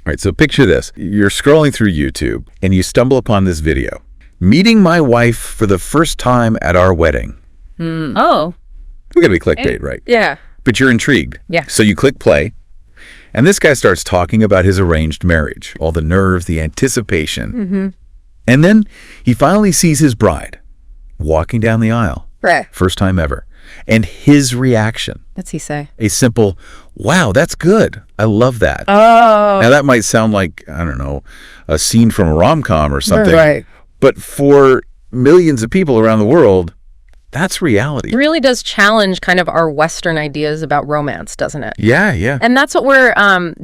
All right, so picture this. You're scrolling through YouTube and you stumble upon this video. Meeting my wife for the first time at our wedding. Oh. We're going to be clickbait, right? Yeah. But you're intrigued. Yeah. So you click play, and this guy starts talking about his arranged marriage, all the nerves, the anticipation. And then he finally sees his bride walking down the aisle. Right. First time ever. And his reaction. What's he say? A simple, wow, that's good. I love that. Oh. Now, that might sound like, I don't know, a scene from a rom-com or something. Right. But for millions of people around the world, that's reality. It really does challenge kind of our Western ideas about romance, doesn't it? Yeah, yeah. And that's what we're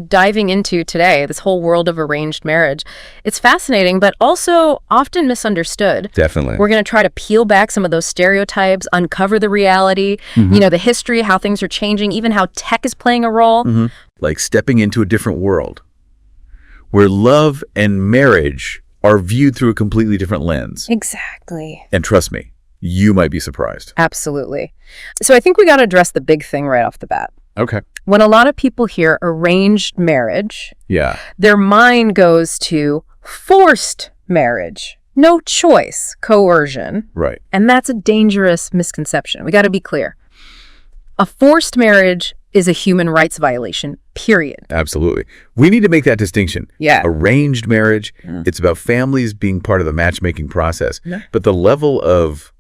diving into today, this whole world of arranged marriage. It's fascinating, but also often misunderstood. Definitely. We're going to try to peel back some of those stereotypes, uncover the reality, the history, how things are changing, even how tech is playing a role. Like stepping into a different world where love and marriage are viewed through a completely different lens. Exactly. And trust me, you might be surprised. Absolutely. So I think we got to address the big thing right off the bat. Okay. When a lot of people hear arranged marriage, Yeah. their mind goes to forced marriage, no choice, coercion. Right. And that's a dangerous misconception. We got to be clear. A forced marriage is a human rights violation, period. Absolutely. We need to make that distinction. Yeah. Arranged marriage, it's about families being part of the matchmaking process. Yeah. But the level of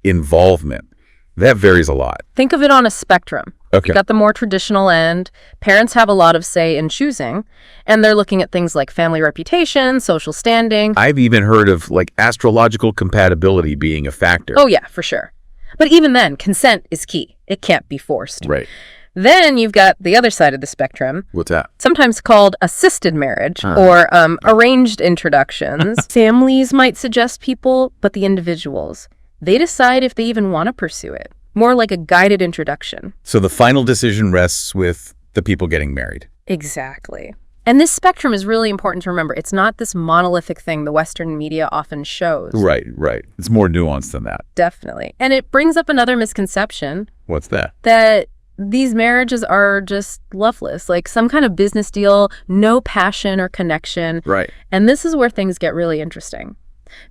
involvement, that varies a lot. Think of it on a spectrum. Okay. You've got the more traditional end. Parents have a lot of say in choosing, and they're looking at things like family reputation, social standing. I've even heard of astrological compatibility being a factor. Oh, yeah, for sure. But even then, consent is key. It can't be forced. Right. Then you've got the other side of the spectrum, What's that? sometimes called assisted marriage or arranged introductions. Families might suggest people, but the individuals, they decide if they even want to pursue it. More like a guided introduction. So the final decision rests with the people getting married. Exactly. And this spectrum is really important to remember. It's not this monolithic thing the Western media often shows. Right, right. It's more nuanced than that. Definitely. And it brings up another misconception, What's that? that these marriages are just loveless, like some kind of business deal, no passion or connection. Right. And this is where things get really interesting,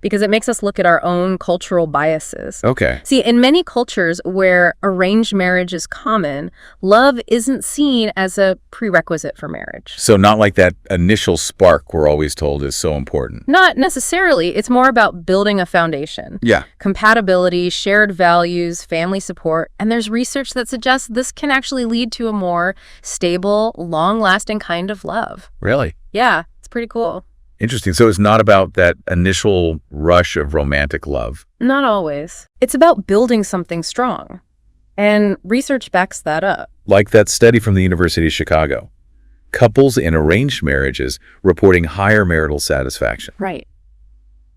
because it makes us look at our own cultural biases. Okay. See, in many cultures where arranged marriage is common, love isn't seen as a prerequisite for marriage. So not like that initial spark we're always told is so important. Not necessarily. It's more about building a foundation. Yeah. Compatibility, shared values, family support, and there's research that suggests this can actually lead to a more stable, long-lasting kind of love. Really? Yeah, it's pretty cool. Interesting. So it's not about that initial rush of romantic love. Not always. It's about building something strong. And research backs that up. Like that study from the University of Chicago. Couples in arranged marriages reporting higher marital satisfaction. Right.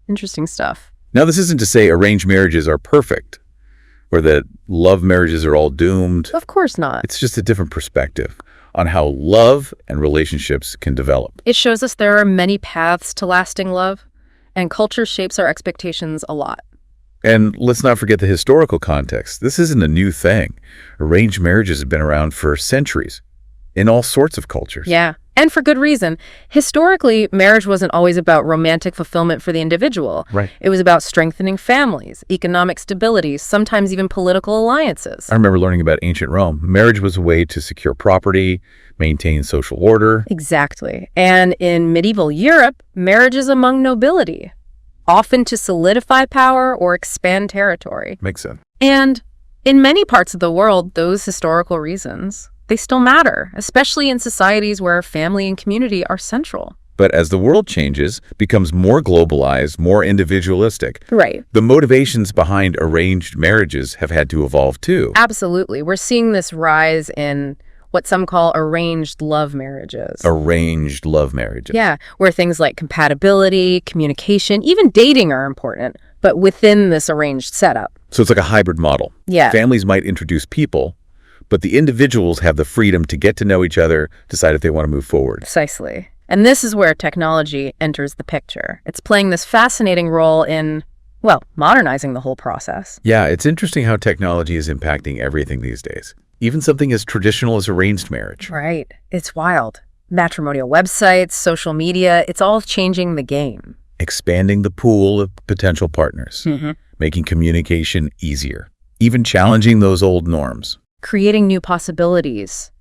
Interesting stuff. Now, this isn't to say arranged marriages are perfect or that love marriages are all doomed. Of course not. It's just a different perspective on how love and relationships can develop. It shows us there are many paths to lasting love, and culture shapes our expectations a lot. And let's not forget the historical context. This isn't a new thing. Arranged marriages have been around for centuries in all sorts of cultures. Yeah, and for good reason. Historically, marriage wasn't always about romantic fulfillment for the individual. Right. It was about strengthening families, economic stability, sometimes even political alliances. I remember learning about ancient Rome. Marriage was a way to secure property, maintain social order. Exactly. And in medieval Europe, marriages among nobility, often to solidify power or expand territory. Makes sense. And in many parts of the world, those historical reasons, they still matter, especially in societies where family and community are central. But as the world changes, becomes more globalized, more individualistic, Right. the motivations behind arranged marriages have had to evolve too. Absolutely. We're seeing this rise in what some call arranged love marriages. Arranged love marriages. Yeah, where things like compatibility, communication, even dating are important, but within this arranged setup. So it's like a hybrid model. Yeah. Families might introduce people, but the individuals have the freedom to get to know each other, decide if they want to move forward. Precisely. And this is where technology enters the picture. It's playing this fascinating role in, well, modernizing the whole process. Yeah, it's interesting how technology is impacting everything these days. Even something as traditional as arranged marriage. Right. It's wild. Matrimonial websites, social media, it's all changing the game. Expanding the pool of potential partners, making communication easier, even challenging those old norms. Creating new possibilities.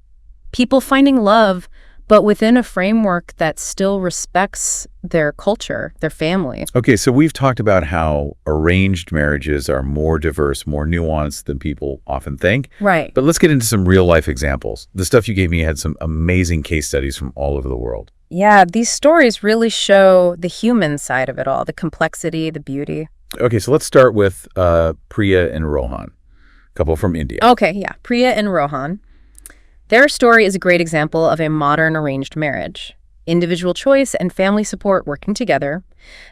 People finding love, but within a framework that still respects their culture, their family. Okay, so we've talked about how arranged marriages are more diverse, more nuanced than people often think. Right. But let's get into some real-life examples. The stuff you gave me had some amazing case studies from all over the world. Yeah, these stories really show the human side of it all, the complexity, the beauty. Okay, so let's start with Priya and Rohan, a couple from India. Okay, yeah, Priya and Rohan. Their story is a great example of a modern arranged marriage. Individual choice and family support working together.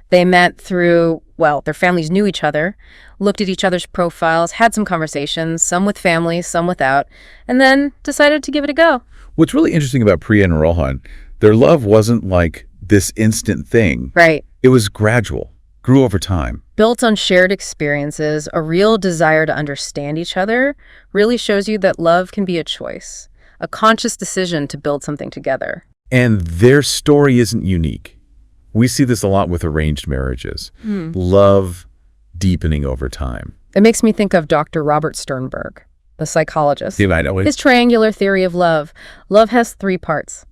They met through, well, their families knew each other, looked at each other's profiles, had some conversations, some with families, some without, and then decided to give it a go. What's really interesting about Priya and Rohan, their love wasn't like this instant thing. Right. It was gradual, grew over time. Built on shared experiences, a real desire to understand each other really shows you that love can be a choice, a conscious decision to build something together. And their story isn't unique. We see this a lot with arranged marriages. Love deepening over time. It makes me think of Dr. Robert Sternberg, the psychologist. See, I know it. His triangular theory of love. Love has 3 parts: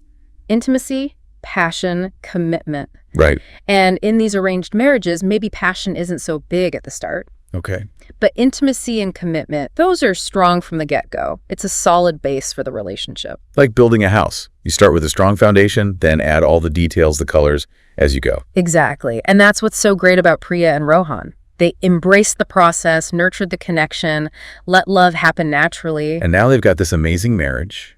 intimacy, passion, commitment. Right. And in these arranged marriages, maybe passion isn't so big at the start. Okay. But intimacy and commitment, those are strong from the get-go. It's a solid base for the relationship. Like building a house. You start with a strong foundation, then add all the details, the colors, as you go. Exactly. And that's what's so great about Priya and Rohan. They embraced the process, nurtured the connection, let love happen naturally. And now they've got this amazing marriage.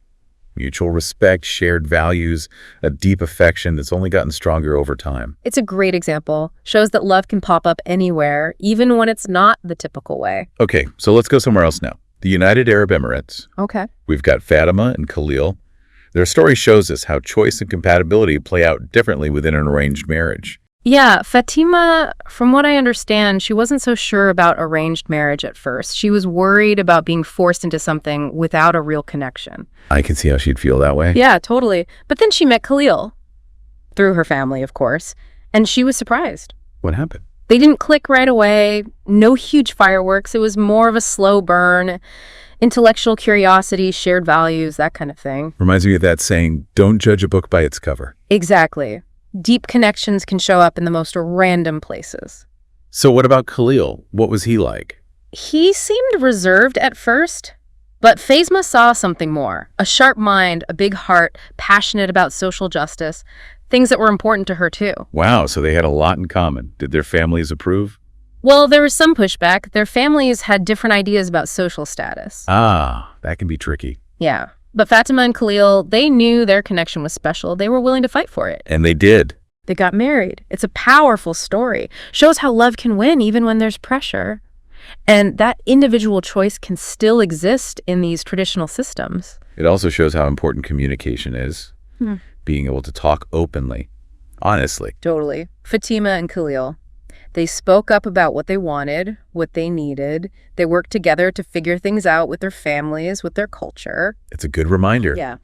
Mutual respect, shared values, a deep affection that's only gotten stronger over time. It's a great example. Shows that love can pop up anywhere, even when it's not the typical way. Okay, so let's go somewhere else now. The United Arab Emirates. Okay. We've got Fatima and Khalil. Their story shows us how choice and compatibility play out differently within an arranged marriage. Yeah, Fatima, from what I understand, she wasn't so sure about arranged marriage at first. She was worried about being forced into something without a real connection. I can see how she'd feel that way. Yeah, totally. But then she met Khalil, through her family, of course, and she was surprised. What happened? They didn't click right away, no huge fireworks. It was more of a slow burn, intellectual curiosity, shared values, that kind of thing. Reminds me of that saying, don't judge a book by its cover. Exactly. Deep connections can show up in the most random places. So what about Khalil? What was he like? He seemed reserved at first, but Phasma saw something more. A sharp mind, a big heart, passionate about social justice, things that were important to her too. Wow, so they had a lot in common. Did their families approve? Well, there was some pushback. Their families had different ideas about social status. Ah, that can be tricky. Yeah. But Fatima and Khalil, they knew their connection was special. They were willing to fight for it. And they did. They got married. It's a powerful story. Shows how love can win even when there's pressure. And that individual choice can still exist in these traditional systems. It also shows how important communication is. Being able to talk openly, honestly. Totally. Fatima and Khalil. They spoke up about what they wanted, what they needed. They worked together to figure things out with their families, with their culture. It's a good reminder. Yeah.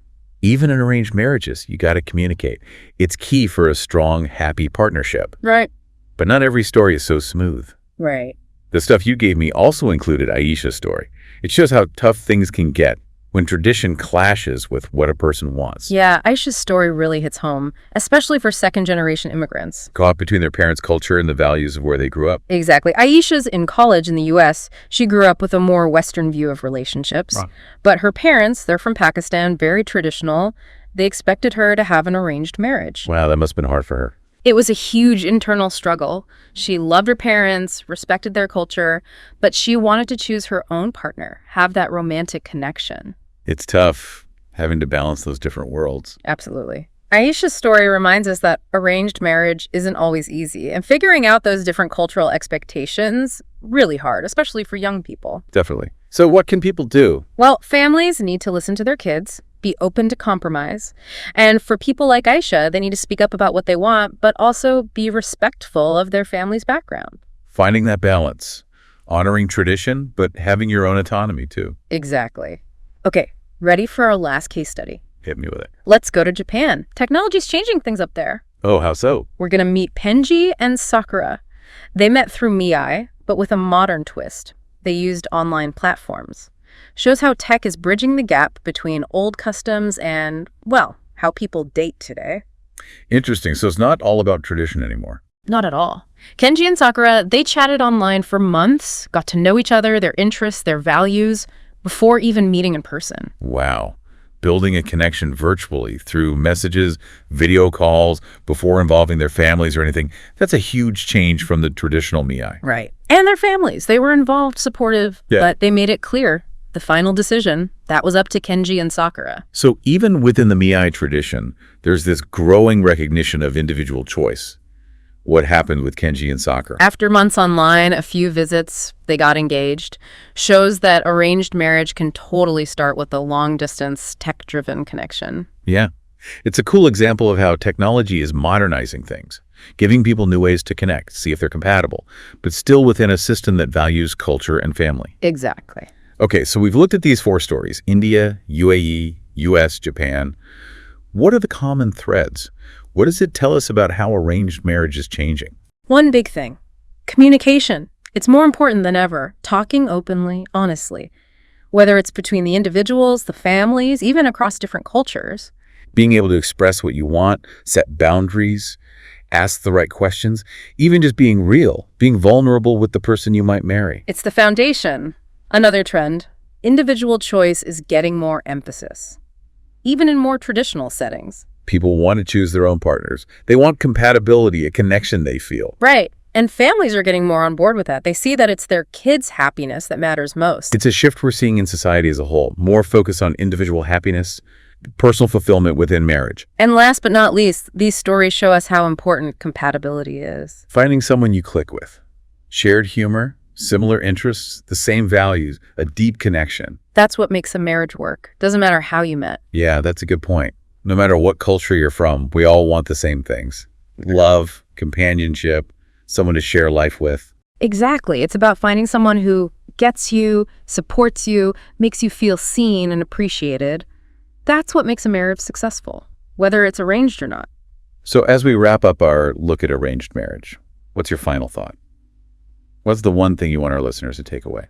Even in arranged marriages, you got to communicate. It's key for a strong, happy partnership. Right. But not every story is so smooth. Right. The stuff you gave me also included Aisha's story. It shows how tough things can get when tradition clashes with what a person wants. Yeah, Aisha's story really hits home, especially for second-generation immigrants. Caught between their parents' culture and the values of where they grew up. Exactly. Aisha's in college in the U.S. She grew up with a more Western view of relationships. Right. But her parents, they're from Pakistan, very traditional. They expected her to have an arranged marriage. Wow, that must have been hard for her. It was a huge internal struggle. She loved her parents, respected their culture, but she wanted to choose her own partner, have that romantic connection. It's tough having to balance those different worlds. Absolutely. Aisha's story reminds us that arranged marriage isn't always easy, and figuring out those different cultural expectations, really hard, especially for young people. Definitely. So what can people do? Well, families need to listen to their kids, be open to compromise. And for people like Aisha, they need to speak up about what they want, but also be respectful of their family's background. Finding that balance, honoring tradition, but having your own autonomy too. Exactly. Okay, ready for our last case study? Hit me with it. Let's go to Japan. Technology's changing things up there. Oh, how so? We're going to meet Penji and Sakura. They met through Miai, but with a modern twist. They used online platforms. Shows how tech is bridging the gap between old customs and, well, how people date today. Interesting. So it's not all about tradition anymore. Not at all. Kenji and Sakura, they chatted online for months, got to know each other, their interests, their values, before even meeting in person. Wow. Building a connection virtually through messages, video calls, before involving their families or anything. That's a huge change from the traditional Miai. Right. And their families. They were involved, supportive, but they made it clear. The final decision, that was up to Kenji and Sakura. So even within the Miai tradition, there's this growing recognition of individual choice. What happened with Kenji and Sakura? After months online, a few visits, they got engaged. Shows that arranged marriage can totally start with a long-distance, tech-driven connection. Yeah. It's a cool example of how technology is modernizing things, giving people new ways to connect, see if they're compatible, but still within a system that values culture and family. Exactly. Okay, so we've looked at these 4 stories: India, UAE, US, Japan. What are the common threads? What does it tell us about how arranged marriage is changing? One big thing, communication. It's more important than ever, talking openly, honestly, whether it's between the individuals, the families, even across different cultures. Being able to express what you want, set boundaries, ask the right questions, even just being real, being vulnerable with the person you might marry. It's the foundation. Another trend, individual choice is getting more emphasis, even in more traditional settings. People want to choose their own partners. They want compatibility, a connection they feel. Right. And families are getting more on board with that. They see that it's their kids' happiness that matters most. It's a shift we're seeing in society as a whole, more focus on individual happiness, personal fulfillment within marriage. And last but not least, these stories show us how important compatibility is. Finding someone you click with. Shared humor, similar interests, the same values, a deep connection. That's what makes a marriage work. Doesn't matter how you met. Yeah, that's a good point. No matter what culture you're from, we all want the same things. Love, companionship, someone to share life with. Exactly. It's about finding someone who gets you, supports you, makes you feel seen and appreciated. That's what makes a marriage successful, whether it's arranged or not. So as we wrap up our look at arranged marriage, what's your final thought? What's the one thing you want our listeners to take away?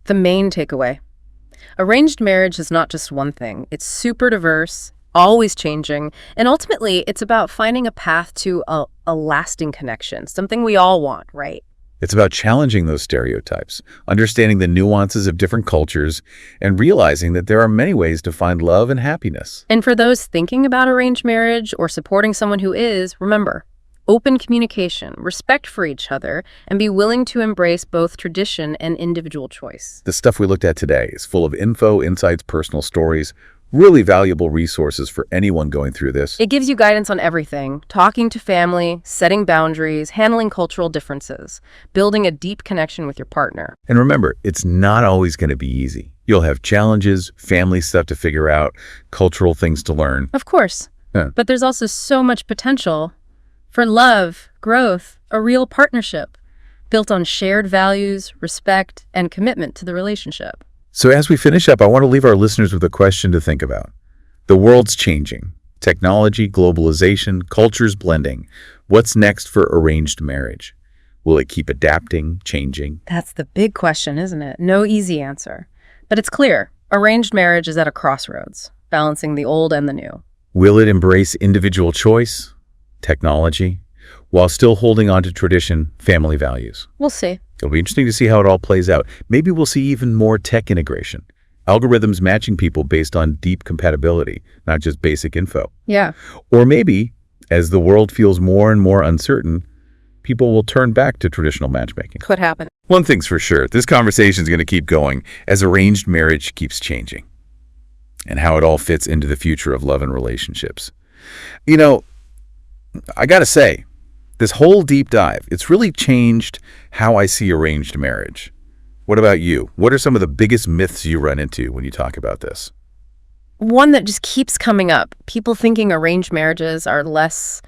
The main takeaway. Arranged marriage is not just one thing. It's super diverse, always changing, and ultimately it's about finding a path to a lasting connection, something we all want, right? It's about challenging those stereotypes, understanding the nuances of different cultures, and realizing that there are many ways to find love and happiness. And for those thinking about arranged marriage or supporting someone who is, remember, open communication, respect for each other, and be willing to embrace both tradition and individual choice. The stuff we looked at today is full of info, insights, personal stories, really valuable resources for anyone going through this. It gives you guidance on everything, talking to family, setting boundaries, handling cultural differences, building a deep connection with your partner. And remember, it's not always going to be easy. You'll have challenges, family stuff to figure out, cultural things to learn. Of course, but there's also so much potential for love, growth, a real partnership built on shared values, respect, and commitment to the relationship. So as we finish up, I want to leave our listeners with a question to think about. The world's changing. Technology, globalization, cultures blending. What's next for arranged marriage? Will it keep adapting, changing? That's the big question, isn't it? No easy answer. But it's clear, arranged marriage is at a crossroads, balancing the old and the new. Will it embrace individual choice, technology, while still holding on to tradition, family values? We'll see. It'll be interesting to see how it all plays out. Maybe we'll see even more tech integration, algorithms matching people based on deep compatibility, not just basic info. Yeah. Or maybe, as the world feels more and more uncertain, people will turn back to traditional matchmaking. Could happen. One thing's for sure, this conversation is going to keep going as arranged marriage keeps changing and how it all fits into the future of love and relationships. You know, I got to say, this whole deep dive, it's really changed how I see arranged marriage. What about you? What are some of the biggest myths you run into when you talk about this? One that just keeps coming up. People thinking arranged marriages are less,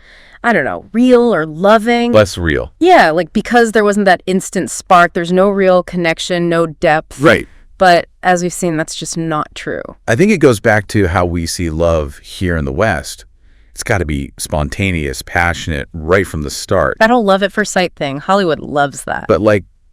real or loving. Less real. Yeah, like because there wasn't that instant spark, there's no real connection, no depth. Right. But as we've seen, that's just not true. I think it goes back to how we see love here in the West. It's got to be spontaneous, passionate, right from the start. That whole love at first sight thing, Hollywood loves that. But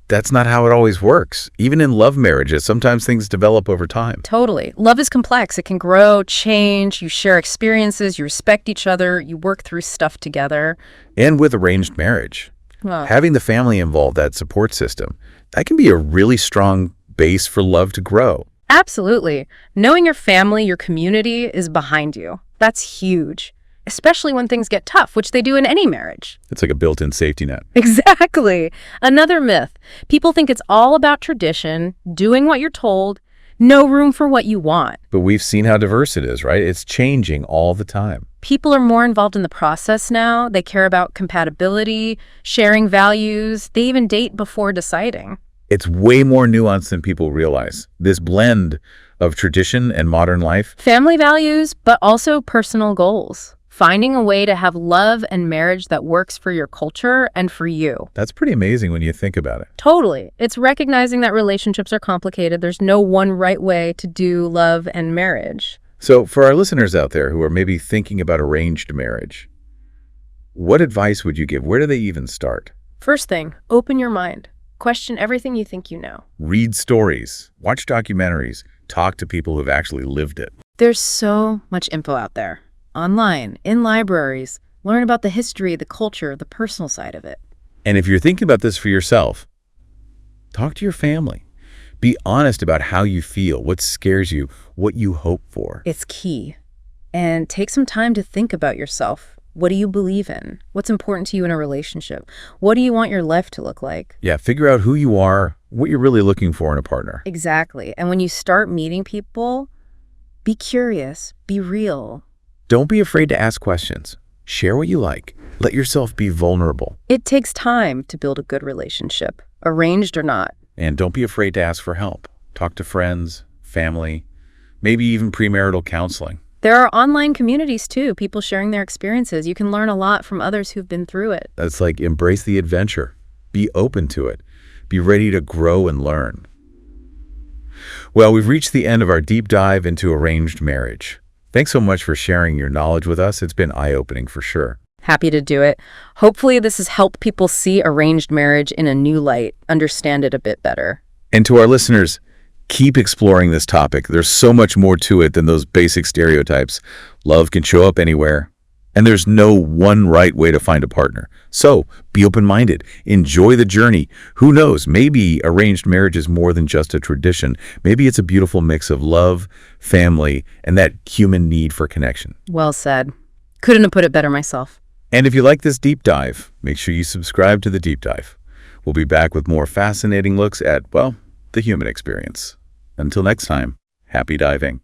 that's not how it always works. Even in love marriages, sometimes things develop over time. Totally. Love is complex. It can grow, change, you share experiences, you respect each other, you work through stuff together. And with arranged marriage, having the family involved, that support system, that can be a really strong base for love to grow. Absolutely. Knowing your family, your community is behind you. That's huge. Especially when things get tough, which they do in any marriage. It's like a built-in safety net. Exactly. Another myth. People think it's all about tradition, doing what you're told, no room for what you want. But we've seen how diverse it is, right? It's changing all the time. People are more involved in the process now. They care about compatibility, sharing values. They even date before deciding. It's way more nuanced than people realize. This blend of tradition and modern life. Family values, but also personal goals. Finding a way to have love and marriage that works for your culture and for you. That's pretty amazing when you think about it. Totally. It's recognizing that relationships are complicated. There's no one right way to do love and marriage. So for our listeners out there who are maybe thinking about arranged marriage, what advice would you give? Where do they even start? First thing, open your mind. Question everything you think you know. Read stories, watch documentaries, talk to people who've actually lived it. There's so much info out there. Online, in libraries, learn about the history, the culture, the personal side of it. And if you're thinking about this for yourself, talk to your family. Be honest about how you feel, what scares you, what you hope for. It's key. And take some time to think about yourself. What do you believe in? What's important to you in a relationship? What do you want your life to look like? Yeah, figure out who you are, what you're really looking for in a partner. Exactly. And when you start meeting people, be curious, be real. Don't be afraid to ask questions. Share what you like. Let yourself be vulnerable. It takes time to build a good relationship, arranged or not. And don't be afraid to ask for help. Talk to friends, family, maybe even premarital counseling. There are online communities too, people sharing their experiences. You can learn a lot from others who've been through it. That's like embrace the adventure. Be open to it. Be ready to grow and learn. Well, we've reached the end of our deep dive into arranged marriage. Thanks so much for sharing your knowledge with us. It's been eye-opening for sure. Happy to do it. Hopefully this has helped people see arranged marriage in a new light, understand it a bit better. And to our listeners, keep exploring this topic. There's so much more to it than those basic stereotypes. Love can show up anywhere, and there's no one right way to find a partner. So be open-minded. Enjoy the journey. Who knows? Maybe arranged marriage is more than just a tradition. Maybe it's a beautiful mix of love, family, and that human need for connection. Well said. Couldn't have put it better myself. And if you like this deep dive, make sure you subscribe to the deep dive. We'll be back with more fascinating looks at, well, the human experience. Until next time, happy diving.